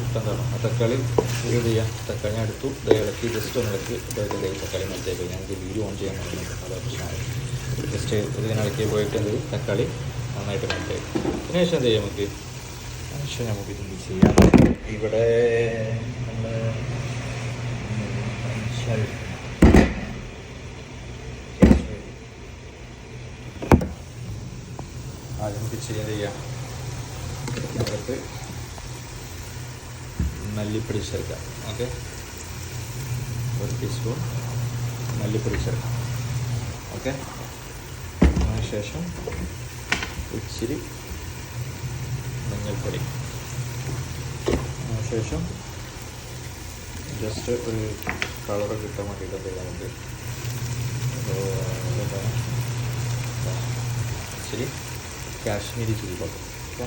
എന്താണ് ആ തക്കാളി ഇത് ചെയ്യാം. തക്കാളി ഞാൻ എടുത്തു, ഇത് ഇളക്കി ജസ്റ്റ് ഒന്ന് ഇളക്കി ഇതായിട്ട് തക്കാളി മെൽറ്റായി പോയി. ഞാനത് വീഡിയോ ഓൺ ചെയ്യാൻ പറഞ്ഞു, അതാ പ്രശ്നമായി. ജസ്റ്റ് ഇതിങ്ങനെ ഇളക്കി പോയിട്ട് എന്ത് തക്കാളി നന്നായിട്ട് മെൽറ്റായി. അതിനുശേഷം എന്ത് ചെയ്യാം നമുക്ക് ഇത് ചെയ്യാം. ഇവിടെ നമ്മൾ ആദ്യം നമുക്ക് ചെയ്യാം. അതിനകത്ത് മല്ലിപ്പൊടി ചേർക്കാം. ഓക്കെ, 1 ടീസ്പൂൺ മല്ലിപ്പൊടി ചേർക്കാം. ഓക്കെ, അതിനുശേഷം ഇച്ചിരി മഞ്ഞൾപ്പൊടി. അതിനുശേഷം ജസ്റ്റ് ഒരു കളർ കിട്ടാൻ വേണ്ടിയിട്ട് നമുക്ക് എന്താണ് ഇച്ചിരി കാശ്മീരി ചില്ലി പൗഡർ. ഓക്കെ,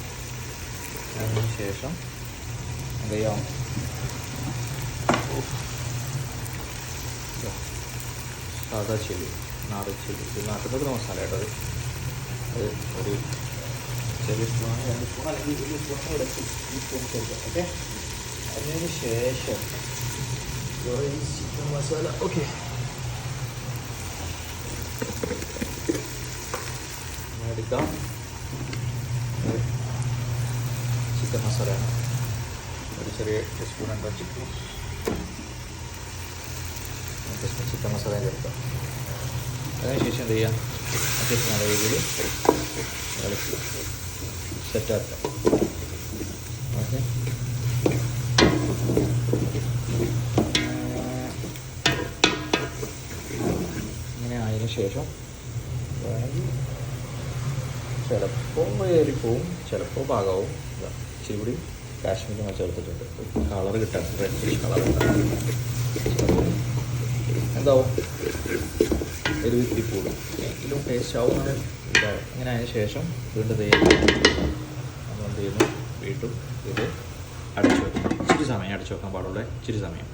അതിനുശേഷം എന്ത് ചെയ്യാം, സാദാ ചില്ലി, നാടൻ ചില്ലി. ഇത് നാട്ടിലൊക്കെ മസാല കേട്ടോ. അത് ഒരു ചെറിയ സ്പൂണാണ്, 2 സ്പൂൺ അല്ലെങ്കിൽ 1 സ്പൂൺ ഇവിടെ ഈ സ്പൂൺ ചേർക്കാം. ഓക്കെ, അതിന് ശേഷം ചിക്കൻ മസാല. ഓക്കെ, എടുക്കാം. ചിക്കൻ മസാലയാണ്, ഒരു ചെറിയ ടീസ്പൂൺ ഉണ്ടോ ചിക്കൻ മസാല ചേർക്കാം. അതിനുശേഷം എന്ത് ചെയ്യാം, അത്യാവശ്യം നല്ല രീതിയിൽ ഇളക്കി സെറ്റാക്കാം. ഓക്കെ, ഇങ്ങനെ ആയതിനു ശേഷം വേണമെങ്കിൽ ചിലപ്പോൾ ഏറിപ്പോവും, ചിലപ്പോൾ പാകമാവും. ഇച്ചിരി കൂടി കാശ്മീരി മസാല ചേർത്തിട്ടുണ്ട്, കളർ കിട്ടാൻ, റെഡിഷ് കളർ കിട്ടാൻ. എന്താവും, എരിവ് ഇത്തിരി കൂടും, എങ്കിലും ടേസ്റ്റ് ആവുന്ന ഇതാവും. ഇങ്ങനെ അതിന് ശേഷം വീണ്ടും നമ്മൾ എന്ത് ചെയ്യുന്നു, വീണ്ടും ഇത് അടച്ചു വെക്കണം. ഇച്ചിരി സമയം അടച്ചു വെക്കാൻ പാടുള്ളൂ, ഇച്ചിരി സമയം.